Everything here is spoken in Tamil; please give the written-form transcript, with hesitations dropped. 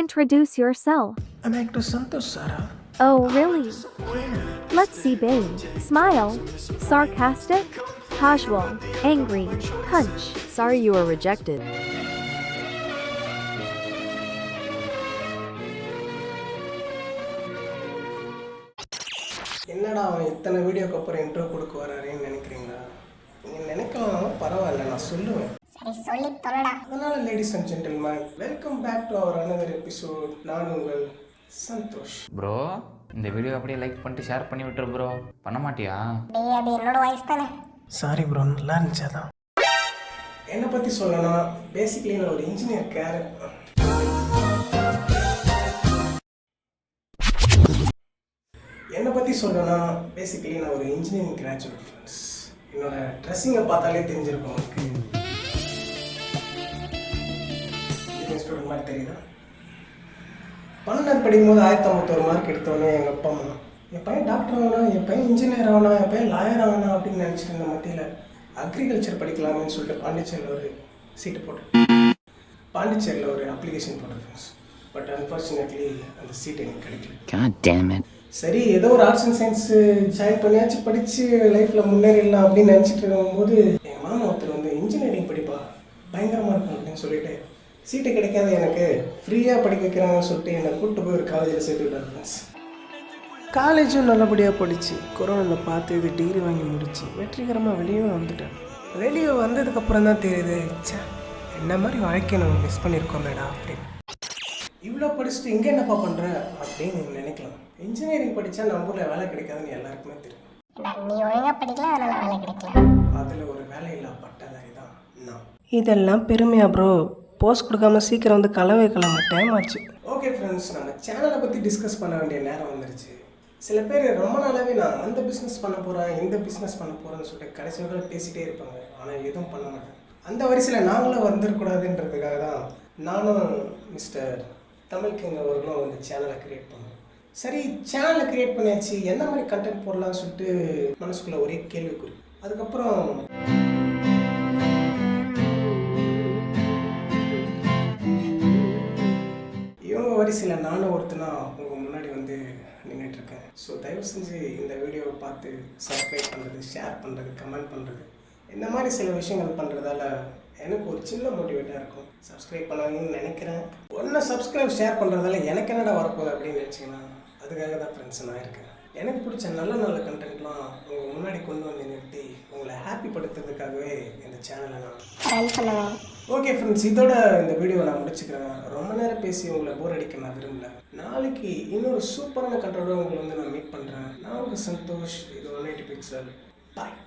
Introduce yourself. I'm actor Santosh, Sara. Oh, really? Where? Let's see, babe. Smile. Sarcastic. Casual. Angry. Punch. Sorry you were rejected. என்னடா அவன் இத்தனை வீடியோக்கு அப்புறம் இன்ட்ரோ கொடுக்க வராருன்னு நினைக்கிறீங்களா? நீங்கள் நினைக்கலாம், பரவாயில்ல, நான் சொல்லுவேன். அதனால ladies and gentlemen, welcome back to our another episode. நான் உங்கள் சந்தோஷ். ப்ரோ இந்த வீடியோ அப்படியே லைக் பண்ணிட்டு ஷேர் பண்ணி விட்டுரு ப்ரோ. பண்ண மாட்டியா? அது என்னோட வாய்ஸ் தானே. சாரி ப்ரோ, நல்லா இருந்துச்சாதான். என்னை பற்றி சொல்லணும்னா பேசிக்கலி நான் ஒரு இன்ஜினியர் நான் ஒரு இன்ஜினியரிங் கிராஜுவேட் ஃப்ரெண்ட்ஸ். என்னோட ட்ரெஸ்ஸிங்கை பார்த்தாலே தெரிஞ்சிருக்கும் உங்களுக்கு. இன்ஜினியரிங் ஸ்டூடெண்ட் மாதிரி தெரியுதா? 12th படிக்கும்போது 1051 மார்க் எடுத்தோடனே எங்கள் அப்பா அம்மா, என் பையன் டாக்டர் ஆகணும், என் பையன் இன்ஜினியர் ஆகணும், என் பையன் லாயர் ஆகணும் அப்படின்னு நினச்சிட்டு இருந்த மத்தியில் அக்ரிகல்ச்சர் படிக்கலாமேன்னு சொல்லிட்டு பாண்டிச்சேரியில் ஒரு சீட்டு போட்டேன். பாண்டிச்சேரியில் ஒரு அப்ளிகேஷன் போட்டேன் ஃப்ரெண்ட்ஸ். பட் அன்ஃபார்ச்சுனேட்லி அந்த சீட் எனக்கு கிடைக்கல. சரி, ஏதோ ஒரு ஆர்ட்ஸ் அண்ட் சயின்ஸு ஜாயின் பண்ணியாச்சு, படித்து லைஃப்பில் முன்னேறிடலாம் அப்படின்னு நினச்சிட்டு இருக்கும்போது எங்கள் மாமா ஒருத்தர் வந்து இன்ஜினியரிங் படிப்பா பயங்கரமாக இருக்கும் அப்படின்னு சொல்லிட்டு சீட்டு கிடைக்காத எனக்கு ஃப்ரீயாக படிக்க வைக்கிறாங்கன்னு சொல்லிட்டு என்னை கூப்பிட்டு போய் ஒரு காலேஜில் சேர்த்து விட்டார் ஃப்ரெண்ட்ஸ். காலேஜும் நல்லபடியாக படித்து கொரோனாவில் பார்த்து இது டிகிரி வாங்கி முடிச்சு வெற்றிகரமாக வெளியும் வந்துட்டேன். வெளியே வந்ததுக்கப்புறம் தான் தெரியுது, ச்சே, என்ன மாதிரி வாழ்க்கையை நம்ம மிஸ் பண்ணியிருக்கோமேடா அப்படின்னு. இவ்வளோ படிச்சுட்டு இங்கே என்னப்பா பண்ணுற அப்படின்னு நீங்கள் நினைக்கலாம். இன்ஜினியரிங் படித்தா நம்ம ஊரில் வேலை கிடைக்காதுன்னு எல்லாருக்குமே தெரியும். நீ ஒழுங்காக படிக்கல, அதனால் வேலை கிடைக்கல. அதில் ஒரு வேலையில்லா பட்டதாரி தான் நான். இதெல்லாம் பெருமையா ப்ரோ? போஸ்ட் கொடுக்காம சீக்கிரம் வந்து கலவை கிளம்ப டைம் ஆச்சு. ஓகே ஃப்ரெண்ட்ஸ், நம்ம சேனலை பற்றி டிஸ்கஸ் பண்ண வேண்டிய நேரம் வந்துருச்சு. சில பேர் ரொம்ப நாளாகவே நான் அந்த பிஸ்னஸ் பண்ண போகிறேன், இந்த பிஸ்னஸ் பண்ண போகிறேன்னு சொல்லிட்டு கடைசி வரைக்கும் பேசிகிட்டே இருப்பாங்க, ஆனால் எதுவும் பண்ண மாட்டேன். அந்த வரிசையில் நாங்களும் வந்துடக்கூடாதுன்றதுக்காக தான் நானும் மிஸ்டர் தமிழ் கிங் அவர்களும் வந்து சேனலை க்ரியேட் பண்ணோம். சரி, சேனலை க்ரியேட் பண்ணியாச்சு, என்ன மாதிரி கண்டென்ட் போடலாம்னு சொல்லிட்டு மனசுக்குள்ளே ஒரே கேள்விக்குறி. அதுக்கப்புறம் இவங்க வரிசையில் நானும் ஒருத்தனா உங்கள் முன்னாடி வந்து நின்றுட்டுருக்கேன். ஸோ தயவு செஞ்சு இந்த வீடியோவை பார்த்து சப்ஸ்கிரைப் பண்ணுறது, ஷேர் பண்ணுறது, கமெண்ட் பண்ணுறது, இந்த மாதிரி சில விஷயங்கள் பண்ணுறதால எனக்கு ஒரு சின்ன மோட்டிவேட்டாக இருக்கும். சப்ஸ்கிரைப் பண்ணணும்னு நினைக்கிறேன். ஒன்று சப்ஸ்கிரைப் ஷேர் பண்ணுறதால எனக்கு என்னடா வரப்போகுது அப்படின்னு நினச்சிங்கன்னா அதுக்காக தான் ஃப்ரெண்ட்ஸ் நான் இருக்கேன். எனக்கு பிடிச்ச நல்ல நல்ல கண்டென்ட்லாம் உங்கள் முன்னாடி கொண்டு வந்து நிறுத்தி உங்களை ஹாப்பி படுத்துறதுக்காகவே இந்த சேனலை நான் ரன் பண்ணுவேன். ஓகே ஃப்ரெண்ட்ஸ், இதோட இந்த வீடியோவை நான் முடிச்சுக்கிறேன். ரொம்ப நேரம் பேசி உங்களை போர் அடிக்க நான் விரும்பல. நாளைக்கு இன்னொரு சூப்பரான கண்டென்ட்டோட உங்களை வந்து நான் மீட் பண்ணுறேன். நான் உங்கள் சந்தோஷ். இது 180 பிக்சல். பாய்.